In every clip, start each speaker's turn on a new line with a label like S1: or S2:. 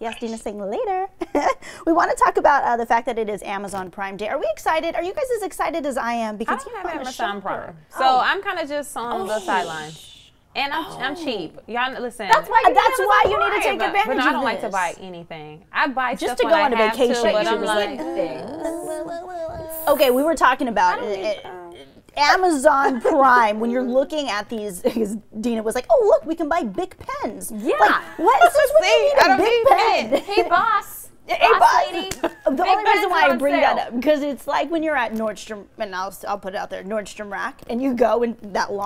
S1: Yes, Dina saying later. We want to talk about the fact that it is Amazon Prime Day. Are we excited? Are you guys as excited as I am? Because
S2: I don't have Amazon Prime, so I'm kind of just on the sidelines. And I'm cheap. Y'all listen.
S1: That's why you need to take advantage of
S2: But
S1: this.
S2: I don't like to buy anything. I buy
S1: just
S2: stuff
S1: to
S2: when
S1: go on a
S2: I have
S1: vacation.
S2: to, but I'm like,
S1: okay, we were talking about Amazon Prime. When you're looking at these, Dina was like, "Oh, look, we can buy Bic pens."
S3: Yeah.
S1: Like, what is this?
S2: See, I don't need
S1: pen.
S3: Hey, boss.
S1: Hey,
S3: Boss
S1: boss.
S3: lady.
S1: The only reason why I
S3: on
S1: bring
S3: sale.
S1: that up because it's like when you're at Nordstrom, and I'll put it out there, Nordstrom Rack, and you go and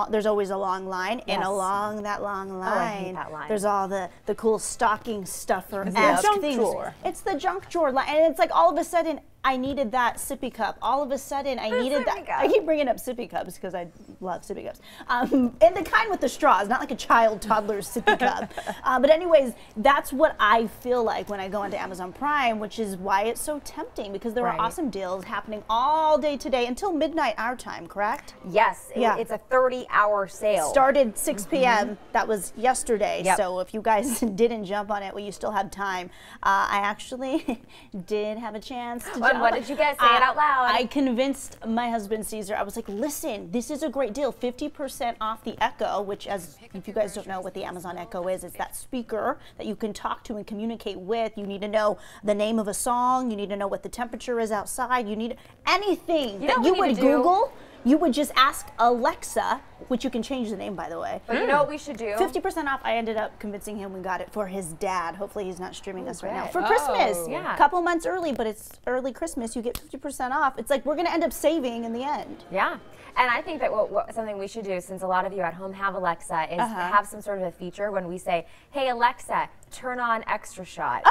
S1: there's always a long line, and along that long line,
S3: I hate that line.
S1: there's all the cool stocking stuffer
S2: junk
S1: things.
S2: drawer.
S1: It's the junk drawer line, and it's like all of a sudden I needed that sippy cup. All of a sudden I needed that.
S3: sippy cup.
S1: I keep bringing up sippy cups because I love sippy cups, and the kind with the straws, not like a child toddler's sippy cup. But anyways, that's what I feel like when I go into Amazon Prime, which is why it's so tempting because there are awesome deals happening all day today until midnight our time, correct?
S3: Yes,
S1: Yeah.
S3: it's a 30-hour sale.
S1: Started 6 p.m. That was yesterday.
S3: Yep.
S1: So if you guys didn't jump on it, well, you still have time. I actually did have a chance to jump.
S3: What did you get? Say it out loud.
S1: I convinced my husband Caesar. I was like, listen, this is a great deal. 50% off the Echo, which, as if you guys don't know what the Amazon Echo is, it's that speaker that you can talk to and communicate with. You need to know the name of a song. You need to know what the temperature is outside. You need anything
S3: You know
S1: that
S3: what
S1: you
S3: we
S1: would
S3: need to do?
S1: Google. You would just ask Alexa, which you can change the name, by the way.
S3: But you know what we should do?
S1: 50% off. I ended up convincing him we got it for his dad. Hopefully he's not streaming us right now.
S3: good.
S1: For Christmas.
S3: Yeah.
S1: A couple months early, but it's early Christmas. You get 50% off. It's like we're going to end up saving in the end.
S3: Yeah. And I think that something we should do, since a lot of you at home have Alexa, is have some sort of a feature when we say, hey, Alexa, turn on Extra Shot.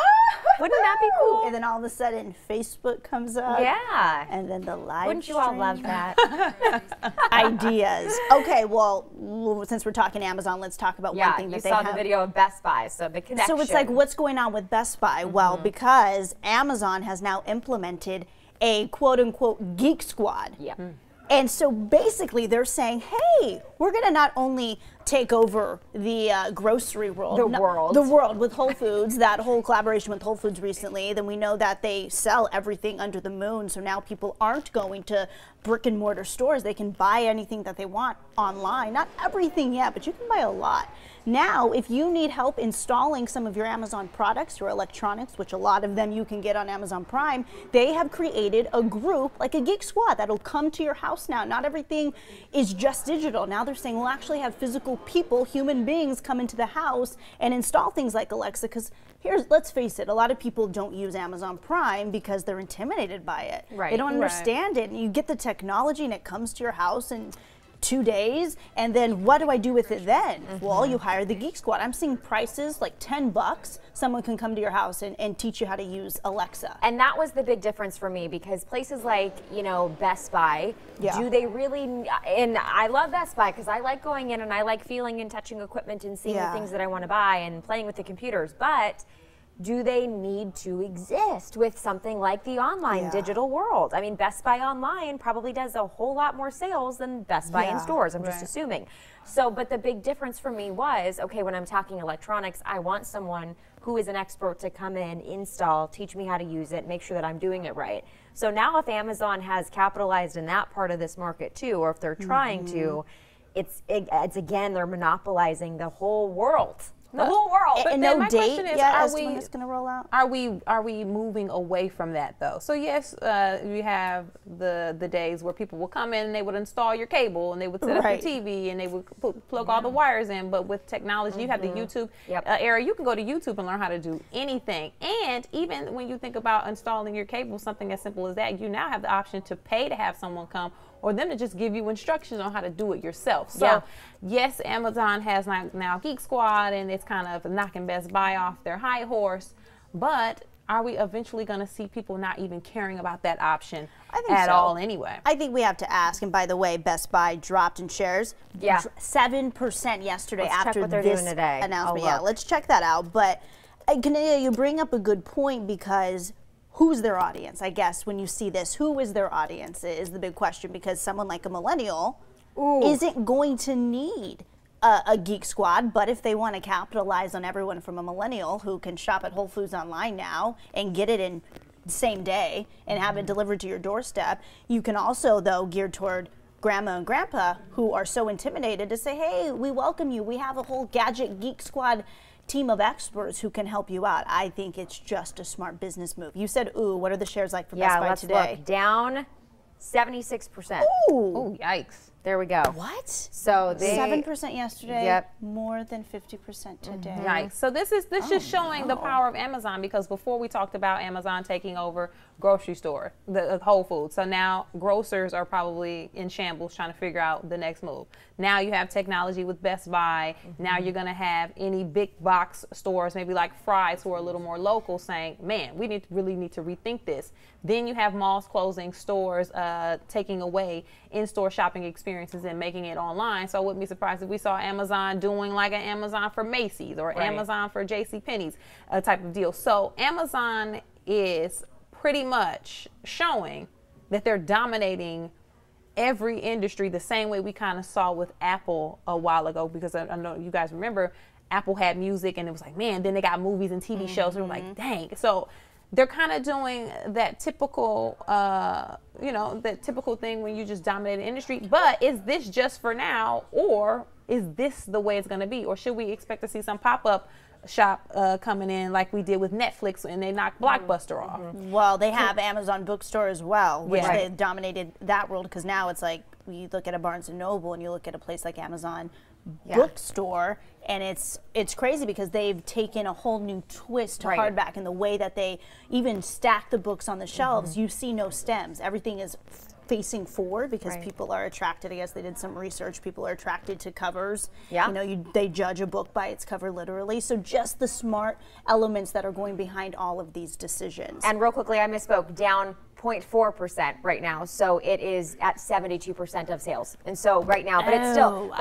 S3: Wouldn't that be cool?
S1: And then all of a sudden Facebook comes up.
S3: Yeah.
S1: And then the live
S3: Wouldn't you all
S1: stream.
S3: love that?
S1: Ideas. Okay, well, since we're talking Amazon, let's talk about one thing that
S3: you
S1: they
S3: saw
S1: have.
S3: the video of Best Buy, so the connection.
S1: So it's like, what's going on with Best Buy? Well, because Amazon has now implemented a quote-unquote geek squad.
S3: Yeah.
S1: And so basically they're saying, hey, we're going to not only take over the grocery world.
S3: The world.
S1: The world with Whole Foods, that whole collaboration with Whole Foods recently. Then we know that they sell everything under the moon. So now people aren't going to brick and mortar stores. They can buy anything that they want online. Not everything yet, but you can buy a lot. Now, if you need help installing some of your Amazon products, your electronics, which a lot of them you can get on Amazon Prime, they have created a group, like a Geek Squad, that'll come to your house now. Not everything is just digital. Now they're saying we'll actually have physical people, human beings, come into the house and install things like Alexa, because let's face it, a lot of people don't use Amazon Prime because they're intimidated by it.
S3: Right.
S1: They don't understand it. And you get the technology and it comes to your house and 2 days, and then what do I do with it then? Well, you hire the Geek Squad. I'm seeing prices like $10. Someone can come to your house and teach you how to use Alexa.
S3: And that was the big difference for me, because places like, Best Buy, do they really, and I love Best Buy because I like going in and I like feeling and touching equipment and seeing the things that I want to buy and playing with the computers, but do they need to exist with something like the online digital world? I mean, Best Buy online probably does a whole lot more sales than Best Buy in stores, I'm just assuming. So, but the big difference for me was, okay, when I'm talking electronics, I want someone who is an expert to come in, install, teach me how to use it, make sure that I'm doing it right. So now if Amazon has capitalized in that part of this market too, or if they're trying to, it's again, they're monopolizing the whole world. The whole world.
S1: And no date yet as to when it's going to roll out?
S2: Are we moving away from that though? So yes, you have the days where people will come in and they would install your cable and they would set up your TV and they would plug all the wires in. But with technology, you have the YouTube era. You can go to YouTube and learn how to do anything. And even when you think about installing your cable, something as simple as that, you now have the option to pay to have someone come, or them to just give you instructions on how to do it yourself. So yes, Amazon has now Geek Squad, and it's kind of knocking Best Buy off their high horse, but are we eventually going to see people not even caring about that option at all anyway?
S1: I think we have to ask, and by the way, Best Buy dropped in shares 7% yesterday after this announcement. Let's check that out. But Cornelia, you bring up a good point, because who's their audience? I guess when you see this, who is their audience is the big question, because someone like a millennial isn't going to need a Geek Squad, but if they want to capitalize on everyone from a millennial who can shop at Whole Foods online now and get it in the same day and have it delivered to your doorstep, you can also, though, geared toward grandma and grandpa who are so intimidated to say, hey, we welcome you. We have a whole Gadget Geek Squad team of experts who can help you out. I think it's just a smart business move. You said, ooh, what are the shares like for Best Buy today?
S3: Let's look. Down 76%.
S2: Ooh, yikes.
S3: There we go.
S1: What?
S3: So they
S1: 7% yesterday.
S3: Yep.
S1: More than 50% today.
S2: Yikes. So this is just showing the power of Amazon, because before we talked about Amazon taking over grocery store, the Whole Foods. So now grocers are probably in shambles trying to figure out the next move. Now you have technology with Best Buy. Now you're going to have any big box stores, maybe like Fry's, who are a little more local, saying, man, we really need to rethink this. Then you have malls closing, stores taking away in-store shopping experiences and making it online. So I wouldn't be surprised if we saw Amazon doing like an Amazon for Macy's or Amazon for JCPenney's type of deal. So Amazon is pretty much showing that they're dominating every industry the same way we kind of saw with Apple a while ago, because I know you guys remember Apple had music and it was like, man, then they got movies and TV shows and we're like, dang. So they're kind of doing that typical, that typical thing when you just dominate an industry. But is this just for now, or is this the way it's going to be? Or should we expect to see some pop-up shop coming in like we did with Netflix and they knocked Blockbuster off?
S1: Well, they have Amazon Bookstore as well, which they dominated that world, because now it's like you look at a Barnes & Noble and you look at a place like Amazon Bookstore, and it's crazy because they've taken a whole new twist to hardback in the way that they even stack the books on the shelves. You see no stems. Everything is facing forward because people are attracted. I guess they did some research. People are attracted to covers. Yeah. You know, they judge a book by its cover literally. So just the smart elements that are going behind all of these decisions.
S3: And real quickly, I misspoke. Down 0.4% right now, so it is at 72% of sales. And so right now, but it's still,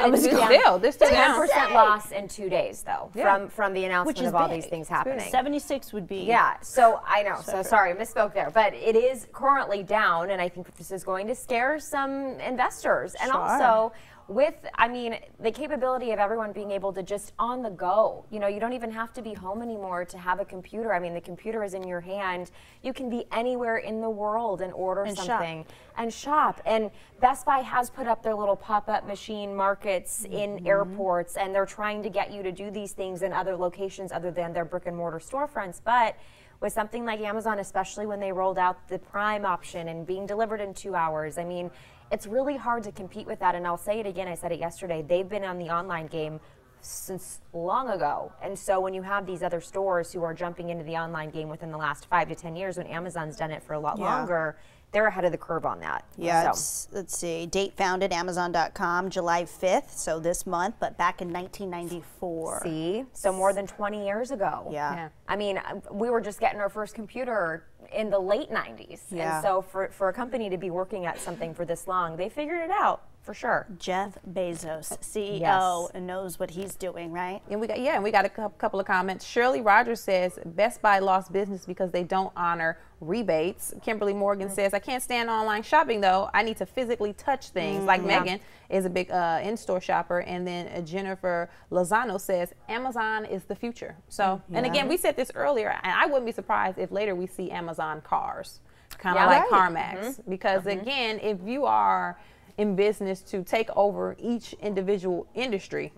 S2: they're still down.
S3: 10% loss in 2 days though, from the announcement of all these things happening.
S1: 76 would be.
S3: Yeah, so I know, so sorry, I misspoke there, but it is currently down, and I think this is going to scare some investors. And also, with, I mean, the capability of everyone being able to just on the go, you know, you don't even have to be home anymore to have a computer. I mean, the computer is in your hand. You can be anywhere in the world and order something and shop. And Best Buy has put up their little pop-up machine markets in airports, and they're trying to get you to do these things in other locations other than their brick and mortar storefronts. But with something like Amazon, especially when they rolled out the Prime option and being delivered in 2 hours, I mean, it's really hard to compete with that. And I'll say it again, I said it yesterday, they've been on the online game since long ago. And so when you have these other stores who are jumping into the online game within the last 5 to 10 years, when Amazon's done it for a lot longer, they're ahead of the curve on that.
S1: Yeah, so. Let's see, date founded, Amazon.com, July 5th, so this month, but back in 1994.
S3: See, so more than 20 years ago.
S1: Yeah.
S3: I mean, we were just getting our first computer in the late 90s. Yeah. And so for a company to be working at something for this long, they figured it out. For sure.
S1: Jeff Bezos, CEO, knows what he's doing, right?
S2: And we got a couple of comments. Shirley Rogers says Best Buy lost business because they don't honor rebates. Kimberly Morgan says, I can't stand online shopping though. I need to physically touch things. Like Megan is a big in-store shopper. And then Jennifer Lozano says Amazon is the future. So, and again, we said this earlier, and I wouldn't be surprised if later we see Amazon cars, kind of like CarMax, because again, if you are in business to take over each individual industry,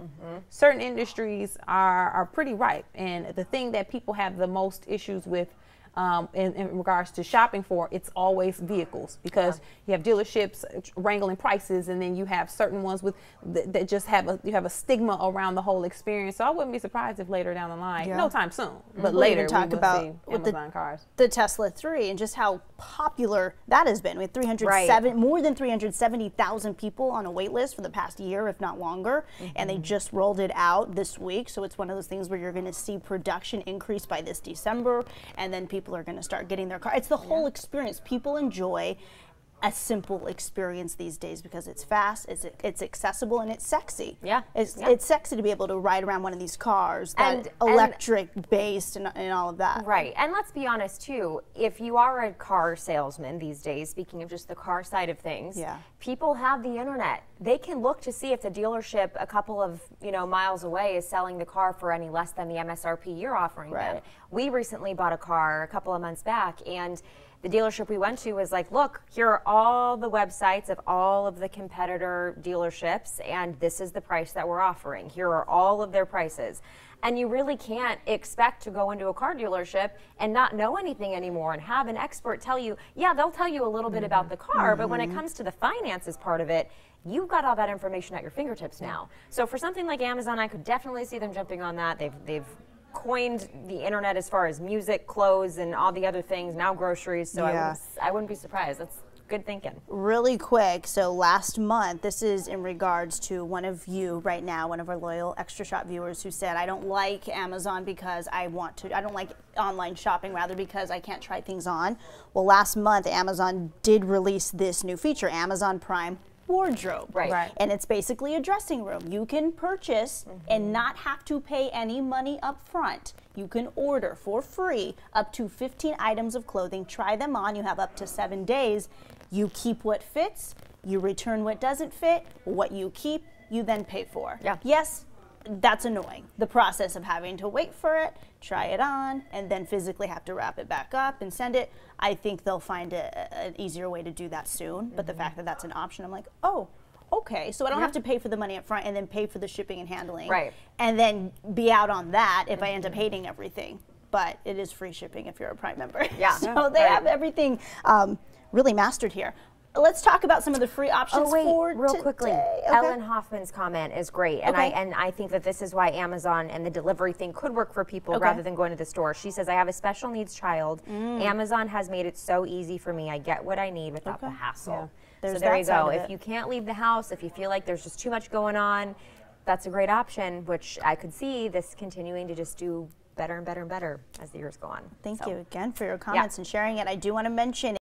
S2: certain industries are pretty ripe. And the thing that people have the most issues with in regards to shopping for, it's always vehicles, because you have dealerships wrangling prices, and then you have certain ones with that just have a stigma around the whole experience. So I wouldn't be surprised if later down the line, no time soon, but later
S1: talk
S2: we will
S1: about
S2: see Amazon cars.
S1: The Tesla 3 and just how popular that has been. We had more than 370,000 people on a wait list for the past year, if not longer, and they just rolled it out this week. So it's one of those things where you're going to see production increase by this December, and then people are going to start getting their car. It's the whole experience. People enjoy a simple experience these days because it's fast, it's accessible, and it's sexy.
S3: Yeah.
S1: It's sexy to be able to ride around one of these cars that electric based and all of that.
S3: Right. And let's be honest too, if you are a car salesman these days, speaking of just the car side of things, people have the internet. They can look to see if the dealership a couple of miles away is selling the car for any less than the MSRP you're offering them. We recently bought a car a couple of months back, and the dealership we went to was like, look, here are all the websites of all of the competitor dealerships, and this is the price that we're offering. Here are all of their prices. And you really can't expect to go into a car dealership and not know anything anymore and have an expert tell you, yeah, they'll tell you a little bit about the car, but when it comes to the finances part of it, you've got all that information at your fingertips now. So for something like Amazon, I could definitely see them jumping on that. They've coined the internet as far as music, clothes, and all the other things, now groceries, so I wouldn't be surprised. That's good thinking.
S1: Really quick, so last month, this is in regards to one of you right now, one of our loyal Extra Shop viewers who said, I don't like Amazon because I don't like online shopping, rather because I can't try things on. Well, last month, Amazon did release this new feature, Amazon Prime Wardrobe.
S3: Right.
S1: And it's basically a dressing room. You can purchase and not have to pay any money up front. You can order for free up to 15 items of clothing, try them on. You have up to 7 days. You keep what fits, you return what doesn't fit, what you keep, you then pay for.
S3: Yeah.
S1: Yes, that's annoying. The process of having to wait for it, try it on, and then physically have to wrap it back up and send it. I think they'll find an easier way to do that soon. But the fact that that's an option, I'm like, oh, okay. So I don't have to pay for the money up front and then pay for the shipping and handling.
S3: Right.
S1: And then be out on that if I end up hating everything. But it is free shipping if you're a Prime member.
S3: Yeah.
S1: So they have everything really mastered here. Let's talk about some of the free options for
S3: real
S1: today.
S3: quickly.
S1: Okay.
S3: Ellen Hoffman's comment is great, and I think that this is why Amazon and the delivery thing could work for people rather than going to the store. She says, I have a special needs child. Amazon has made it so easy for me. I get what I need without the hassle. So there you go. If you can't leave the house, if you feel like there's just too much going on, that's a great option, which I could see this continuing to just do better and better and better as the years go on.
S1: Thank you again for your comments and sharing it. I do want to mention